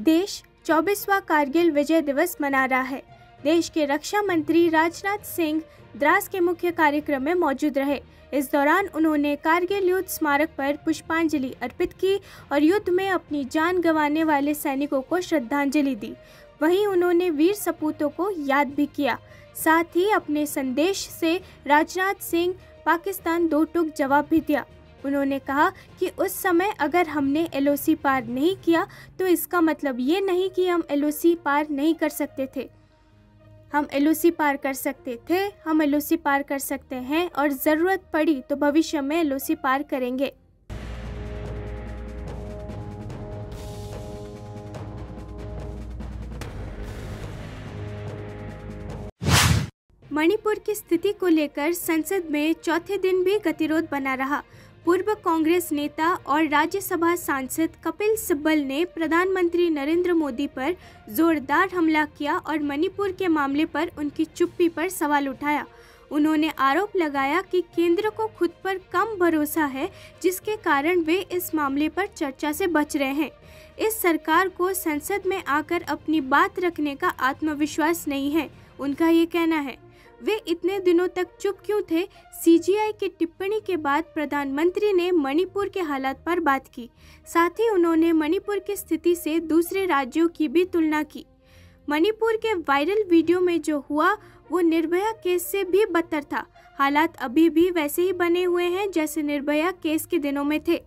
देश 24वां कारगिल विजय दिवस मना रहा है। देश के रक्षा मंत्री राजनाथ सिंह द्रास के मुख्य कार्यक्रम में मौजूद रहे। इस दौरान उन्होंने कारगिल युद्ध स्मारक पर पुष्पांजलि अर्पित की और युद्ध में अपनी जान गंवाने वाले सैनिकों को श्रद्धांजलि दी। वहीं उन्होंने वीर सपूतों को याद भी किया। साथ ही अपने संदेश से राजनाथ सिंह पाकिस्तान दो टूक जवाब भी दिया। उन्होंने कहा कि उस समय अगर हमने LOC पार नहीं किया तो इसका मतलब ये नहीं कि हम LOC पार नहीं कर सकते थे। हम LOC पार कर सकते थे, हम LOC पार कर सकते हैं और ज़रूरत पड़ी तो भविष्य में LOC पार करेंगे। मणिपुर की स्थिति को लेकर संसद में चौथे दिन भी गतिरोध बना रहा। पूर्व कांग्रेस नेता और राज्यसभा सांसद कपिल सिब्बल ने प्रधानमंत्री नरेंद्र मोदी पर जोरदार हमला किया और मणिपुर के मामले पर उनकी चुप्पी पर सवाल उठाया। उन्होंने आरोप लगाया कि केंद्र को खुद पर कम भरोसा है, जिसके कारण वे इस मामले पर चर्चा से बच रहे हैं। इस सरकार को संसद में आकर अपनी बात रखने का आत्मविश्वास नहीं है, उनका ये कहना है। वे इतने दिनों तक चुप क्यों थे? CGI की टिप्पणी के बाद प्रधानमंत्री ने मणिपुर के हालात पर बात की। साथ ही उन्होंने मणिपुर की स्थिति से दूसरे राज्यों की भी तुलना की। मणिपुर के वायरल वीडियो में जो हुआ वो निर्भया केस से भी बदतर था। हालात अभी भी वैसे ही बने हुए हैं जैसे निर्भया केस के दिनों में थे।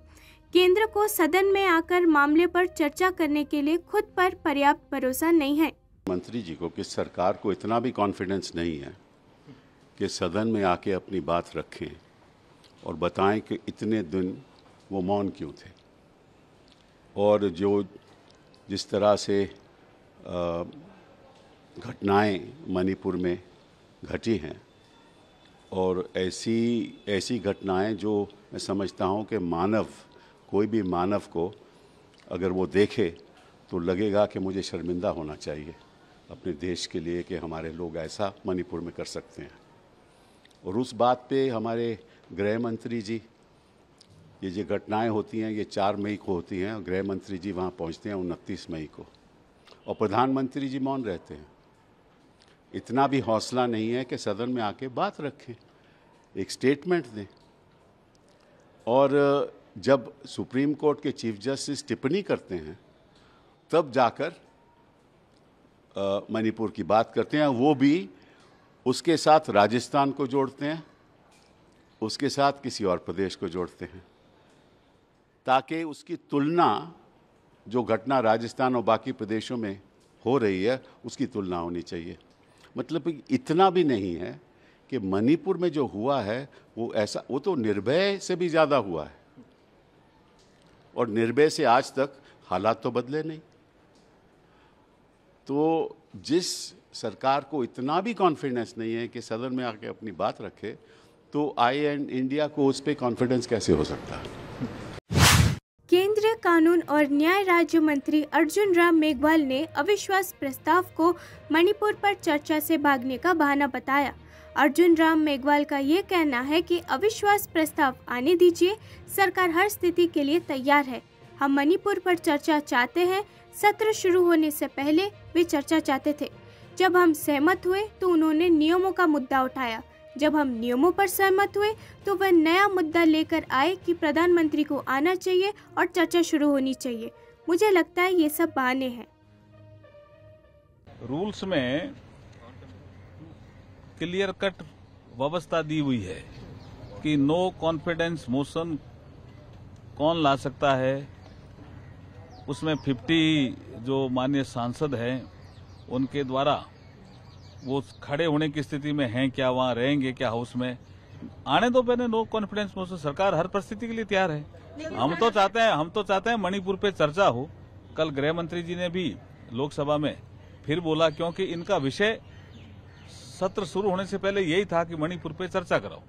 केंद्र को सदन में आकर मामले पर चर्चा करने के लिए खुद पर पर्याप्त भरोसा नहीं है। मंत्री जी को कि सरकार को इतना भी कॉन्फिडेंस नहीं है कि सदन में आके अपनी बात रखें और बताएं कि इतने दिन वो मौन क्यों थे, और जिस तरह से घटनाएं मणिपुर में घटी हैं और ऐसी घटनाएं जो मैं समझता हूं कि कोई भी मानव को अगर वो देखे तो लगेगा कि मुझे शर्मिंदा होना चाहिए अपने देश के लिए कि हमारे लोग ऐसा मणिपुर में कर सकते हैं। और उस बात पे हमारे गृह मंत्री जी, ये जो घटनाएं होती हैं ये 4 मई को होती हैं और गृह मंत्री जी वहाँ पहुँचते हैं 29 मई को, और प्रधानमंत्री जी मौन रहते हैं। इतना भी हौसला नहीं है कि सदन में आके बात रखें, एक स्टेटमेंट दें। और जब सुप्रीम कोर्ट के चीफ जस्टिस टिप्पणी करते हैं तब जाकर मणिपुर की बात करते हैं, वो भी उसके साथ राजस्थान को जोड़ते हैं, उसके साथ किसी और प्रदेश को जोड़ते हैं, ताकि उसकी तुलना जो घटना राजस्थान और बाकी प्रदेशों में हो रही है उसकी तुलना होनी चाहिए। मतलब इतना भी नहीं है कि मणिपुर में जो हुआ है वो तो निर्भय से भी ज़्यादा हुआ है, और निर्भय से आज तक हालात तो बदले नहीं। तो जिस सरकार को इतना भी कॉन्फिडेंस नहीं है कि सदन में आके अपनी बात रखे, तो इंडिया को उस पर कॉन्फिडेंस कैसे हो सकता है? केंद्रीय कानून और न्याय राज्य मंत्री अर्जुन राम मेघवाल ने अविश्वास प्रस्ताव को मणिपुर पर चर्चा से भागने का बहाना बताया। अर्जुन राम मेघवाल का ये कहना है कि अविश्वास प्रस्ताव आने दीजिए, सरकार हर स्थिति के लिए तैयार है। हम मणिपुर पर चर्चा चाहते हैं। सत्र शुरू होने से पहले वे चर्चा चाहते थे। जब हम सहमत हुए तो उन्होंने नियमों का मुद्दा उठाया। जब हम नियमों पर सहमत हुए तो वह नया मुद्दा लेकर आए कि प्रधानमंत्री को आना चाहिए और चर्चा शुरू होनी चाहिए। मुझे लगता है ये सब बहाने हैं। रूल्स में क्लियर कट व्यवस्था दी हुई है कि नो कॉन्फिडेंस मोशन कौन ला सकता है। उसमें 50 जो माननीय सांसद हैं उनके द्वारा वो खड़े होने की स्थिति में हैं क्या, वहां रहेंगे क्या हाउस में, आने दो पहले नो कॉन्फिडेंस मोशन। सरकार हर परिस्थिति के लिए तैयार है। हम तो चाहते हैं मणिपुर पे चर्चा हो। कल गृह मंत्री जी ने भी लोकसभा में फिर बोला, क्योंकि इनका विषय सत्र शुरू होने से पहले यही था कि मणिपुर पे चर्चा कराओ।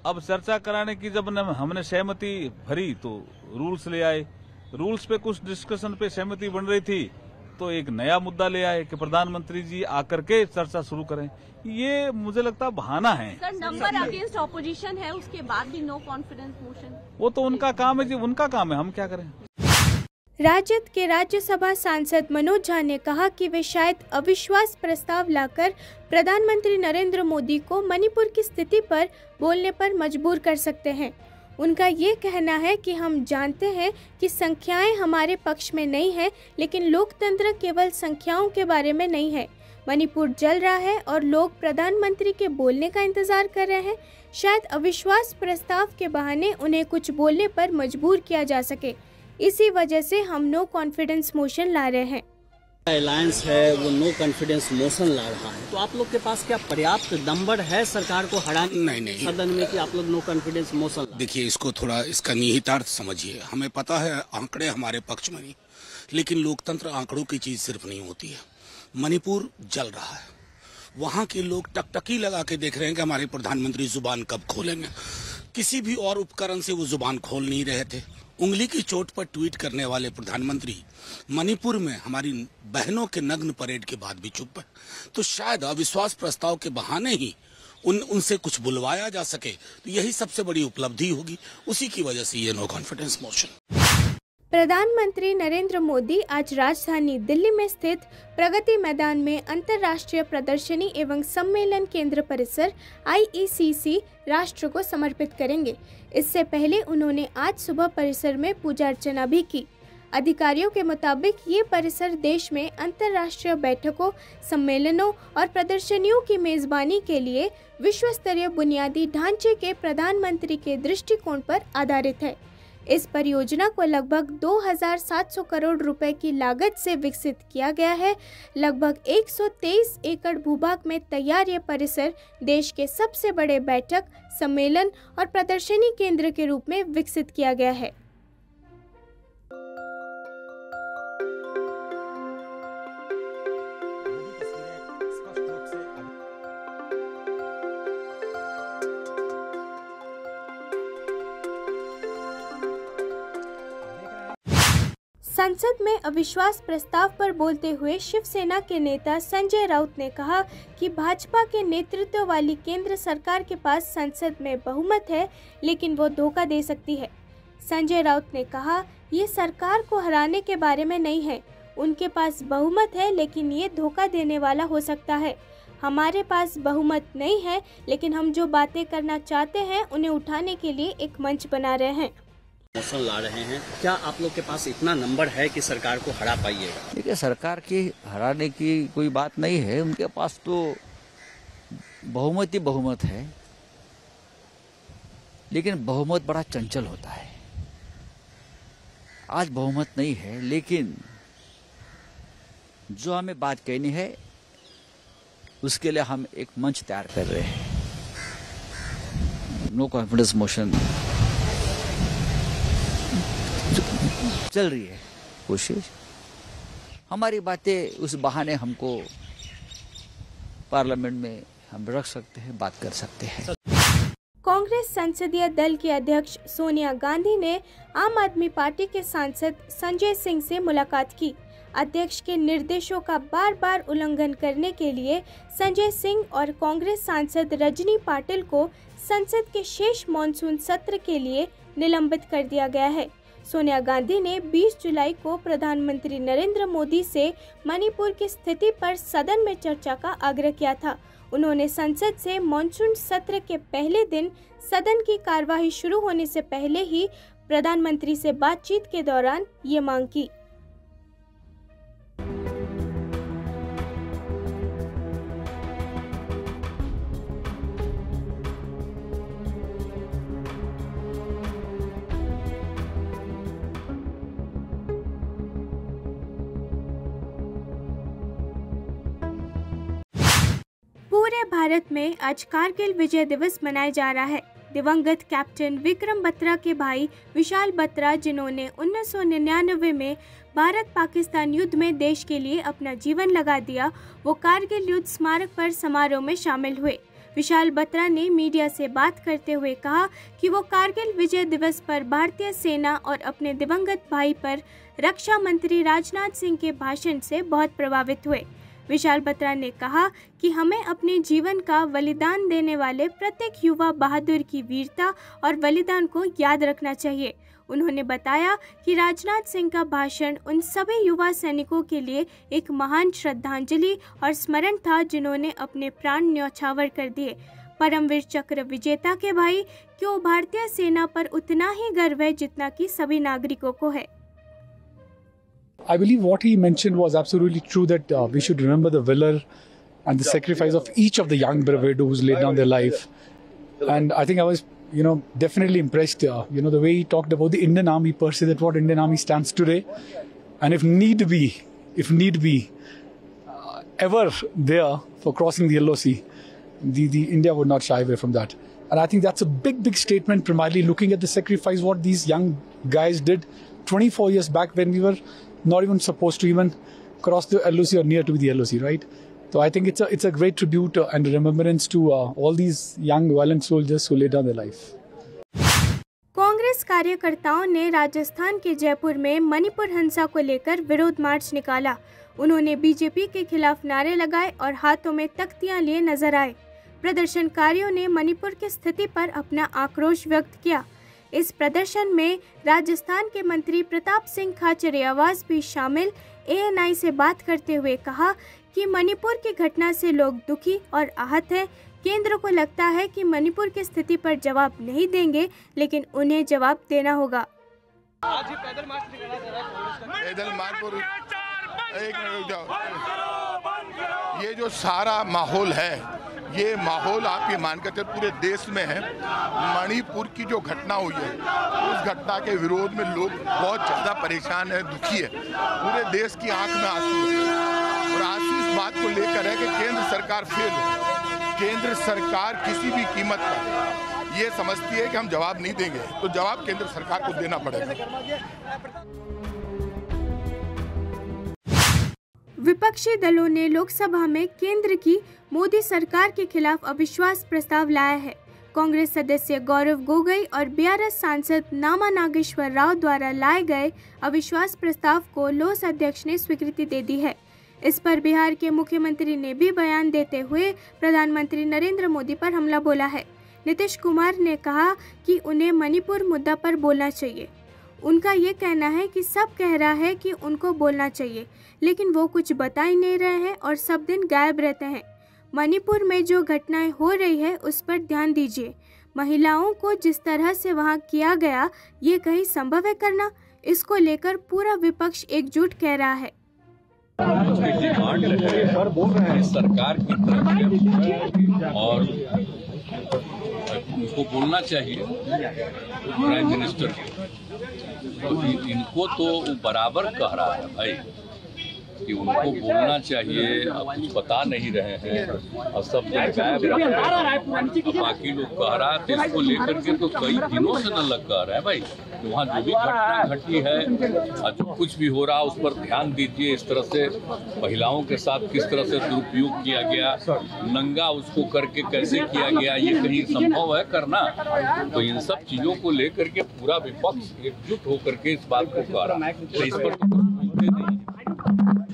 अब चर्चा कराने की जब हमने सहमति भरी तो रूल्स ले आए। रूल्स पे कुछ डिस्कशन पे सहमति बन रही थी तो एक नया मुद्दा ले आए कि प्रधानमंत्री जी आकर के चर्चा शुरू करें। ये मुझे लगता बहाना है। सर, नंबर अगेंस्ट ऑपोजिशन है, उसके बाद भी नो कॉन्फिडेंस मोशन। वो तो उनका काम है जी, उनका काम है, हम क्या करें। राजद के राज्यसभा सांसद मनोज झा ने कहा कि वे शायद अविश्वास प्रस्ताव लाकर प्रधानमंत्री नरेंद्र मोदी को मणिपुर की स्थिति पर बोलने पर मजबूर कर सकते हैं। उनका ये कहना है कि हम जानते हैं कि संख्याएं हमारे पक्ष में नहीं है, लेकिन लोकतंत्र केवल संख्याओं के बारे में नहीं है। मणिपुर जल रहा है और लोग प्रधानमंत्री के बोलने का इंतजार कर रहे हैं। शायद अविश्वास प्रस्ताव के बहाने उन्हें कुछ बोलने पर मजबूर किया जा सके। इसी वजह से हम नो कॉन्फिडेंस मोशन ला रहे हैं। अलायंस है वो नो कॉन्फिडेंस मोशन ला रहा है, तो आप लोग के पास क्या पर्याप्त नंबर है सरकार को हराने नहीं सदन में कि आप लोग नो कॉन्फिडेंस मोशन? देखिए, इसको थोड़ा इसका निहितार्थ समझिए। हमें पता है आंकड़े हमारे पक्ष में नहीं, लेकिन लोकतंत्र आंकड़ों की चीज सिर्फ नहीं होती है। मणिपुर जल रहा है, वहाँ के लोग टकटकी लगा के देख रहे हैं कि हमारे प्रधानमंत्री जुबान कब खोलेंगे। किसी भी और उपकरण से वो जुबान खोल नहीं रहे थे। उंगली की चोट पर ट्वीट करने वाले प्रधानमंत्री मणिपुर में हमारी बहनों के नग्न परेड के बाद भी चुप है। तो शायद अविश्वास प्रस्ताव के बहाने ही उनसे कुछ बुलवाया जा सके, तो यही सबसे बड़ी उपलब्धि होगी। उसी की वजह से ये नो कॉन्फिडेंस मोशन। प्रधानमंत्री नरेंद्र मोदी आज राजधानी दिल्ली में स्थित प्रगति मैदान में अंतर्राष्ट्रीय प्रदर्शनी एवं सम्मेलन केंद्र परिसर IECC राष्ट्र को समर्पित करेंगे। इससे पहले उन्होंने आज सुबह परिसर में पूजा अर्चना भी की। अधिकारियों के मुताबिक ये परिसर देश में अंतर्राष्ट्रीय बैठकों, सम्मेलनों और प्रदर्शनियों की मेजबानी के लिए विश्व स्तरीय बुनियादी ढांचे के प्रधानमंत्री के दृष्टिकोण पर आधारित है। इस परियोजना को लगभग 2700 करोड़ रुपए की लागत से विकसित किया गया है। लगभग 123 एकड़ भूभाग में तैयार ये परिसर देश के सबसे बड़े बैठक, सम्मेलन और प्रदर्शनी केंद्र के रूप में विकसित किया गया है। संसद में अविश्वास प्रस्ताव पर बोलते हुए शिवसेना के नेता संजय राउत ने कहा कि भाजपा के नेतृत्व वाली केंद्र सरकार के पास संसद में बहुमत है, लेकिन वो धोखा दे सकती है। संजय राउत ने कहा, ये सरकार को हराने के बारे में नहीं है। उनके पास बहुमत है, लेकिन ये धोखा देने वाला हो सकता है। हमारे पास बहुमत नहीं है, लेकिन हम जो बातें करना चाहते हैं उन्हें उठाने के लिए एक मंच बना रहे हैं। मोशन ला रहे हैं, क्या आप लोग के पास इतना नंबर है कि सरकार को हरा पाइएगा? देखिए, सरकार की हराने की कोई बात नहीं है। उनके पास तो बहुमत ही बहुमत है, लेकिन बहुमत बड़ा चंचल होता है। आज बहुमत नहीं है, लेकिन जो हमें बात कहनी है उसके लिए हम एक मंच तैयार कर रहे हैं। नो कॉन्फिडेंस मोशन चल रही है कोशिश। हमारी बातें उस बहाने हमको पार्लियामेंट में हम रख सकते हैं, बात कर सकते हैं। कांग्रेस संसदीय दल की अध्यक्ष सोनिया गांधी ने आम आदमी पार्टी के सांसद संजय सिंह से मुलाकात की। अध्यक्ष के निर्देशों का बार बार उल्लंघन करने के लिए संजय सिंह और कांग्रेस सांसद रजनी पाटिल को संसद के शेष मॉनसून सत्र के लिए निलंबित कर दिया गया है। सोनिया गांधी ने 20 जुलाई को प्रधानमंत्री नरेंद्र मोदी से मणिपुर की स्थिति पर सदन में चर्चा का आग्रह किया था। उन्होंने संसद से मॉनसून सत्र के पहले दिन सदन की कार्यवाही शुरू होने से पहले ही प्रधानमंत्री से बातचीत के दौरान ये मांग की। पूरे भारत में आज कारगिल विजय दिवस मनाया जा रहा है। दिवंगत कैप्टन विक्रम बत्रा के भाई विशाल बत्रा, जिन्होंने 1999 में भारत पाकिस्तान युद्ध में देश के लिए अपना जीवन लगा दिया, वो कारगिल युद्ध स्मारक पर समारोह में शामिल हुए। विशाल बत्रा ने मीडिया से बात करते हुए कहा कि वो कारगिल विजय दिवस पर भारतीय सेना और अपने दिवंगत भाई पर रक्षा मंत्री राजनाथ सिंह के भाषण से बहुत प्रभावित हुए। विशाल बत्रा ने कहा कि हमें अपने जीवन का बलिदान देने वाले प्रत्येक युवा बहादुर की वीरता और बलिदान को याद रखना चाहिए। उन्होंने बताया कि राजनाथ सिंह का भाषण उन सभी युवा सैनिकों के लिए एक महान श्रद्धांजलि और स्मरण था जिन्होंने अपने प्राण न्यौछावर कर दिए। परमवीर चक्र विजेता के भाई क्यों भारतीय सेना पर उतना ही गर्व है जितना कि सभी नागरिकों को है। I believe what he mentioned was absolutely true, that we should remember the valor and the sacrifice of each of the young bravado who's laid down their life. And I think I was, definitely impressed, the way he talked about the Indian Army per se, that what Indian Army stands today. And if need be, ever there for crossing the LOC, the India would not shy away from that. And I think that's a big statement, primarily looking at the sacrifice what these young guys did 24 years back when we were not even supposed to even cross the LOC or near to the LOC, right? So I think it's a great tribute and remembrance to all these young valiant soldiers who laid down their life. Congress कार्यकर्ताओं ने राजस्थान के जयपुर में मणिपुर हिंसा को लेकर विरोध मार्च निकाला। उन्होंने बीजेपी के खिलाफ नारे लगाए और हाथों में तख्तियां लिए नजर आए। प्रदर्शनकारियों ने मणिपुर की स्थिति पर अपना आक्रोश व्यक्त किया। इस प्रदर्शन में राजस्थान के मंत्री प्रताप सिंह खाचरियावास भी शामिल। ANI से बात करते हुए कहा कि मणिपुर की घटना से लोग दुखी और आहत हैं। केंद्र को लगता है कि मणिपुर की स्थिति पर जवाब नहीं देंगे, लेकिन उन्हें जवाब देना होगा। आज ही पैदल मार्च निकाला जा रहा है। पैदल मार्च, एक मिनट जाओ। ये जो सारा माहौल है, ये माहौल आप ये मान कर चल पूरे देश में है। मणिपुर की जो घटना हुई है, उस घटना के विरोध में लोग बहुत ज़्यादा परेशान है, दुखी है। पूरे देश की आंख में आंसू है और आंसू इस बात को लेकर है कि केंद्र सरकार फेल है। केंद्र सरकार किसी भी कीमत पर ये समझती है कि हम जवाब नहीं देंगे, तो जवाब केंद्र सरकार को देना पड़ेगा। विपक्षी दलों ने लोकसभा में केंद्र की मोदी सरकार के खिलाफ अविश्वास प्रस्ताव लाया है। कांग्रेस सदस्य गौरव गोगोई और BRS सांसद नामा नागेश्वर राव द्वारा लाए गए अविश्वास प्रस्ताव को लोस अध्यक्ष ने स्वीकृति दे दी है। इस पर बिहार के मुख्यमंत्री ने भी बयान देते हुए प्रधानमंत्री नरेंद्र मोदी पर हमला बोला है। नीतीश कुमार ने कहा कि उन्हें मणिपुर मुद्दा पर बोलना चाहिए। उनका ये कहना है कि सब कह रहा है कि उनको बोलना चाहिए, लेकिन वो कुछ बता ही नहीं रहे हैं और सब दिन गायब रहते हैं। मणिपुर में जो घटनाएं हो रही है उस पर ध्यान दीजिए। महिलाओं को जिस तरह से वहां किया गया, ये कहीं संभव है करना? इसको लेकर पूरा विपक्ष एकजुट कह रहा है। सरकार की तरफ और उनको बोलना चाहिए प्राइम मिनिस्टर को। तो इनको तो बराबर कह रहा है भाई कि उनको बोलना चाहिए। अब कुछ बता नहीं रहे हैं और सब लोग गायब रह रहे हैं। बाकी लोग कह रहा है, तो इसको लेकर के तो कई दिनों से न लग कह रहे हैं भाई कि वहाँ जो भी घटना घटी है और जो कुछ भी हो रहा है उस पर ध्यान दीजिए। इस तरह से महिलाओं के साथ किस तरह से दुरुपयोग किया गया, नंगा उसको करके कैसे किया गया, ये कहीं संभव है करना? तो इन सब चीजों को लेकर के पूरा विपक्ष एकजुट होकर के इस बात को कह रहा है। तो इस पर तो बोलते नहीं,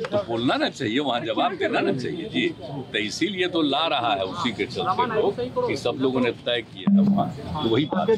तो बोलना ना चाहिए, वहाँ जवाब देना ना चाहिए जी। तो इसीलिए तो ला रहा है, उसी के चलते लोग कि सब लोगों ने तय किया है वहाँ, तो वही बात है।